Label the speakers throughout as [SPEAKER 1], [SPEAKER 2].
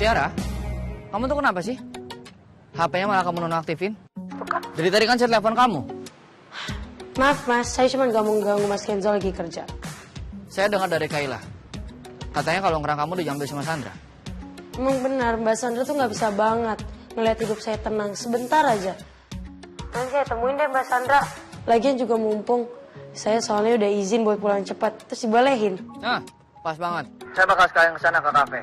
[SPEAKER 1] Mutiara, kamu tuh kenapa sih? HP-nya malah kamu nonaktifin? Dari tadi kan saya telepon kamu.
[SPEAKER 2] Maaf mas, saya cuma gak mau ganggu mas Kenzo lagi kerja.
[SPEAKER 1] Saya dengar dari Kayla. Katanya kalau ngerang kamu diambil sama Sandra.
[SPEAKER 2] Emang benar, Mbak Sandra tuh gak bisa banget ngeliat hidup saya tenang sebentar aja. Nanti saya temuin deh Mbak Sandra. Lagian juga mumpung saya soalnya udah izin buat pulang cepat, terus dibolehin.
[SPEAKER 1] Nah, pas banget. Saya bakal sekalian kesana ke kafe.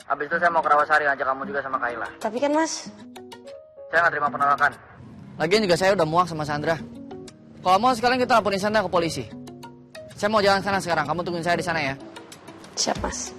[SPEAKER 1] Habis itu saya mau ke Rawasari ngajak kamu juga sama Kayla.
[SPEAKER 2] Tapi kan mas,
[SPEAKER 1] Saya nggak terima penolakan. Lagian juga saya udah muak sama Sandra. Kalau mau sekalian kita laporin Sandra ke polisi. Saya mau jalan sana sekarang. Kamu tungguin saya di sana ya.
[SPEAKER 2] siap mas.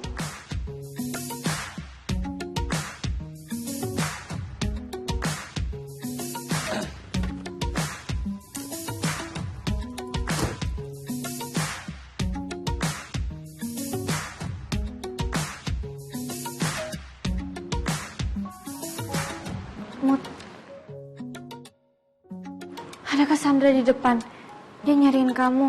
[SPEAKER 3] Mut, ada Cassandra di depan. Dia nyariin kamu.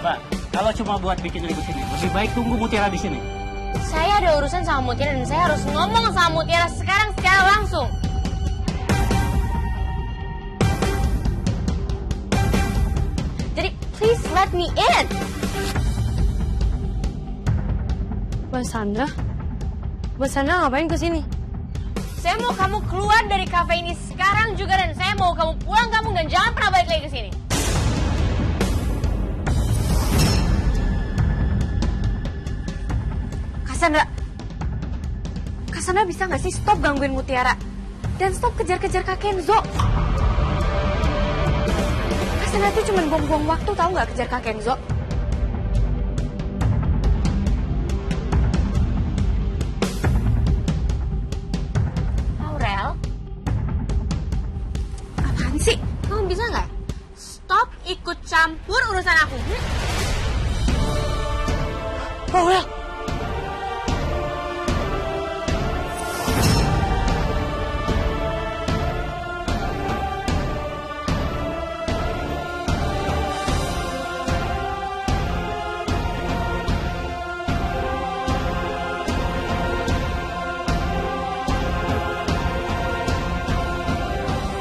[SPEAKER 4] Mbak, kalau cuma buat bikin ribut sini, lebih baik tunggu Mutiara di sini.
[SPEAKER 5] Saya ada urusan sama Mutiara dan saya harus ngomong sama Mutiara sekarang secara langsung. Jadi please let me in.
[SPEAKER 2] Mbak Sandra? Mbak Sandra ngapain kesini?
[SPEAKER 5] Saya mau kamu keluar dari kafe ini sekarang juga dan saya mau kamu pulang kampung dan jangan pernah balik lagi ke sini.
[SPEAKER 3] Cassandra bisa nggak sih stop gangguin Mutiara? Dan stop kejar-kejar Kak Kenzo. Cassandra tuh cuma buang-buang waktu, tahu nggak, kejar Kak Kenzo?
[SPEAKER 5] Aurel,
[SPEAKER 3] Apaan sih?
[SPEAKER 5] kamu bisa nggak stop ikut campur urusan aku?
[SPEAKER 2] Aurel!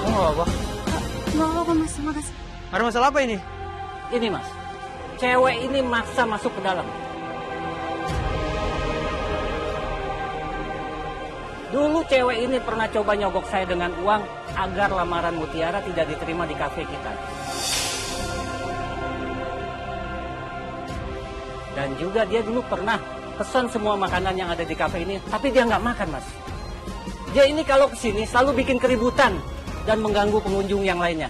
[SPEAKER 1] Oh, apa?
[SPEAKER 3] Nggak apa-apa mas, makasih.
[SPEAKER 1] Ada masalah apa ini?
[SPEAKER 4] Ini mas, cewek ini maksa masuk ke dalam. Dulu cewek ini pernah coba nyogok saya dengan uang agar lamaran Mutiara tidak diterima di kafe kita. Dan juga dia dulu pernah pesan semua makanan yang ada di kafe ini, tapi dia nggak makan mas. Dia ini kalau kesini selalu bikin keributan dan mengganggu pengunjung yang lainnya.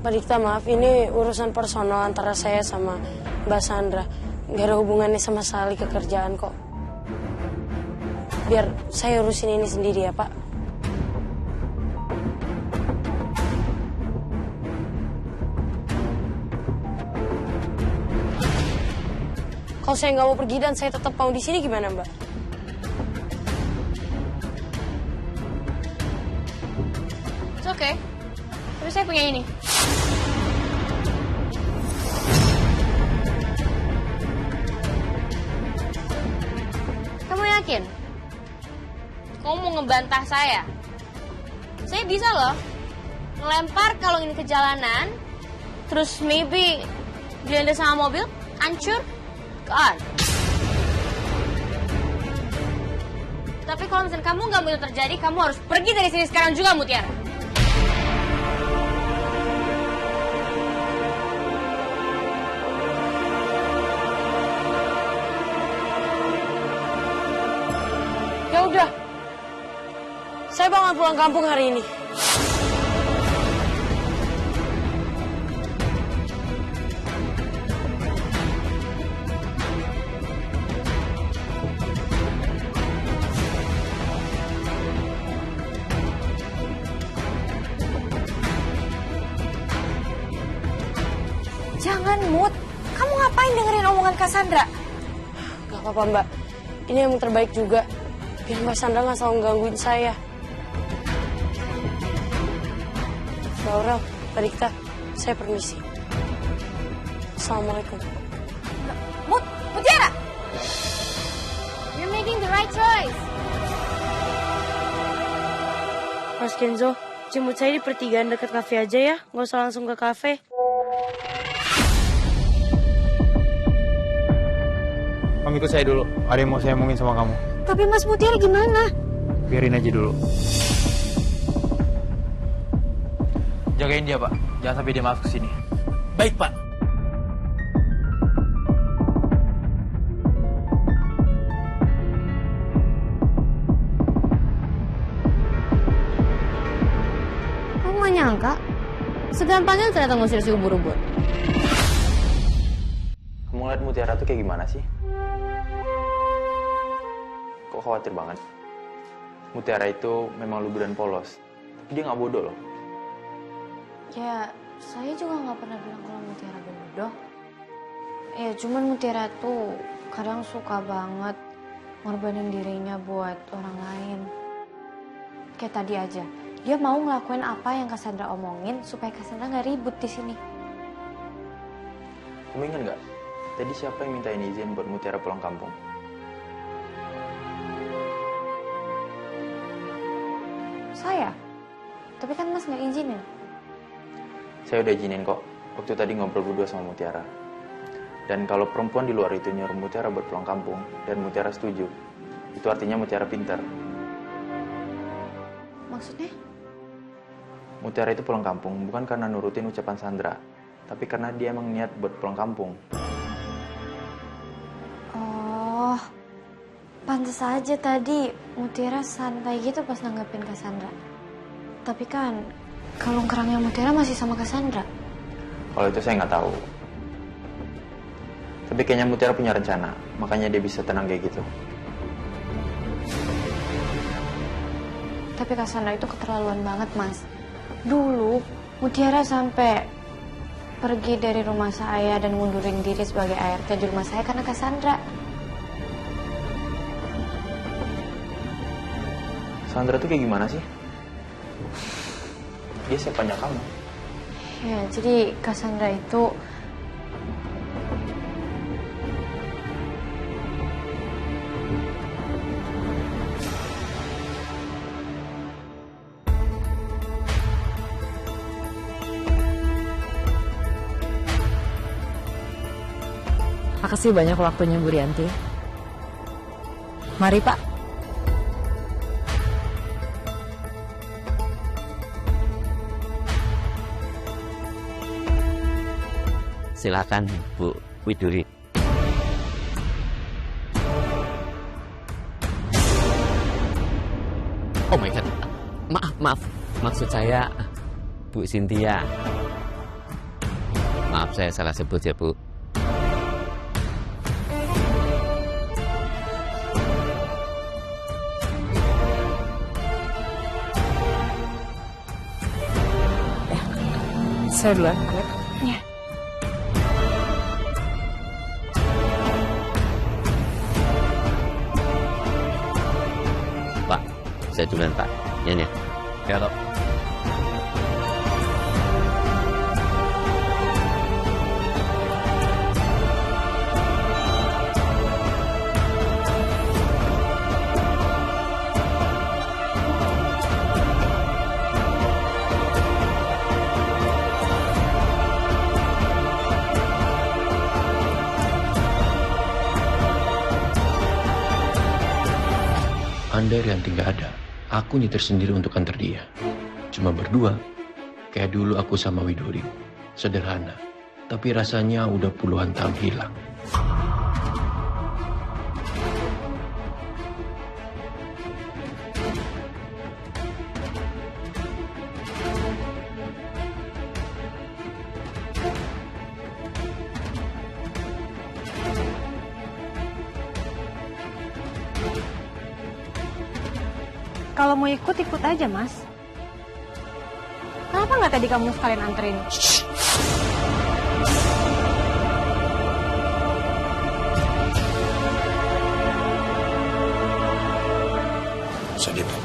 [SPEAKER 2] Pak Dikta, maaf, ini urusan personal antara saya sama Mbak Sandra. Gak ada hubungannya sama sekali ke kerjaan kok. Biar saya urusin ini sendiri ya, Pak. Kalau saya nggak mau pergi dan saya tetap mau di sini gimana, Mbak?
[SPEAKER 5] It's okay. Tapi saya punya ini. Kamu yakin? Kamu mau ngebantah saya? Saya bisa loh ngelempar kalung ini ke jalanan, terus maybe dilindas sama mobil, hancur, God. Tapi kalau misalnya kamu nggak mau itu terjadi, kamu harus pergi dari sini sekarang juga, Mutiara.
[SPEAKER 2] Ya udah, saya bakal pulang kampung hari ini.
[SPEAKER 3] ngapain dengerin omongan Cassandra?
[SPEAKER 2] Gak apa-apa Mbak, ini yang terbaik juga. Biar Mbak Sandra gak selalu gangguin saya. Mbak Aurel, Mbak Dikta, saya permisi. Assalamualaikum.
[SPEAKER 3] Mutiara!
[SPEAKER 5] You're making the right choice.
[SPEAKER 2] Mas Kenzo, jemput saya di pertigaan dekat kafe aja ya. Nggak usah langsung ke kafe.
[SPEAKER 6] Kamu ikut saya dulu. Ada yang mau saya omongin sama kamu.
[SPEAKER 3] Tapi Mas Mutiara gimana?
[SPEAKER 6] Biarin aja dulu. Jagain dia, Pak. Jangan sampai dia masuk ke sini.
[SPEAKER 4] Baik, Pak.
[SPEAKER 5] Aku gak nyangka, segampangnya ternyata ngusir si ubur-ubur.
[SPEAKER 7] Kamu ngeliat Mutiara tuh kayak gimana sih? Kok khawatir banget? Mutiara itu memang lugu dan polos, tapi dia nggak bodoh loh.
[SPEAKER 8] Ya, saya juga nggak pernah bilang kalau Mutiara bodoh. Ya, cuman Mutiara tuh kadang suka banget ngorbanin dirinya buat orang lain. Kayak tadi aja, dia mau ngelakuin apa yang Cassandra omongin supaya Cassandra nggak ribut di sini.
[SPEAKER 7] Kamu ingat nggak? Tadi siapa yang mintain izin buat Mutiara pulang kampung?
[SPEAKER 8] Saya. Tapi kan Mas nggak izinin.
[SPEAKER 7] Saya udah izinin kok. Waktu tadi ngobrol berdua sama Mutiara. Dan kalau perempuan di luar itu nyuruh Mutiara buat pulang kampung dan Mutiara setuju, itu artinya Mutiara pintar.
[SPEAKER 8] Maksudnya?
[SPEAKER 7] Mutiara itu pulang kampung bukan karena nurutin ucapan Sandra, tapi karena dia emang niat buat pulang kampung.
[SPEAKER 8] Oh, pantas aja tadi Mutiara santai gitu pas nanggepin Cassandra. Tapi kan kalung kerangnya Mutiara masih sama Cassandra.
[SPEAKER 7] Kalau itu saya nggak tahu. Tapi kayaknya Mutiara punya rencana, makanya dia bisa tenang kayak gitu.
[SPEAKER 8] Tapi Cassandra itu keterlaluan banget, Mas. Dulu Mutiara sampai pergi dari rumah saya dan ngundurin diri sebagai ART di rumah saya karena Cassandra.
[SPEAKER 7] Sandra tuh kayak gimana sih? Dia siapanya kamu?
[SPEAKER 8] Ya, jadi Cassandra itu
[SPEAKER 9] Makasih banyak waktunya Bu Rianti. Mari Pak.
[SPEAKER 10] Silakan Bu Widuri. Oh my God. Maaf. Maksud saya Bu Cynthia. Maaf saya salah sebut ya Bu.
[SPEAKER 9] Saya duluan.
[SPEAKER 8] ya.
[SPEAKER 10] Pak, saya duluan Pak. Ya. Kalau
[SPEAKER 11] Andai Rianti nggak ada, aku nyetir sendiri untuk antar dia. Cuma berdua, kayak dulu aku sama Widuri. Sederhana, tapi rasanya udah puluhan tahun hilang.
[SPEAKER 3] Kalau mau ikut aja, Mas. Kenapa nggak tadi kamu sekalian anterin?
[SPEAKER 12] usah dipotong.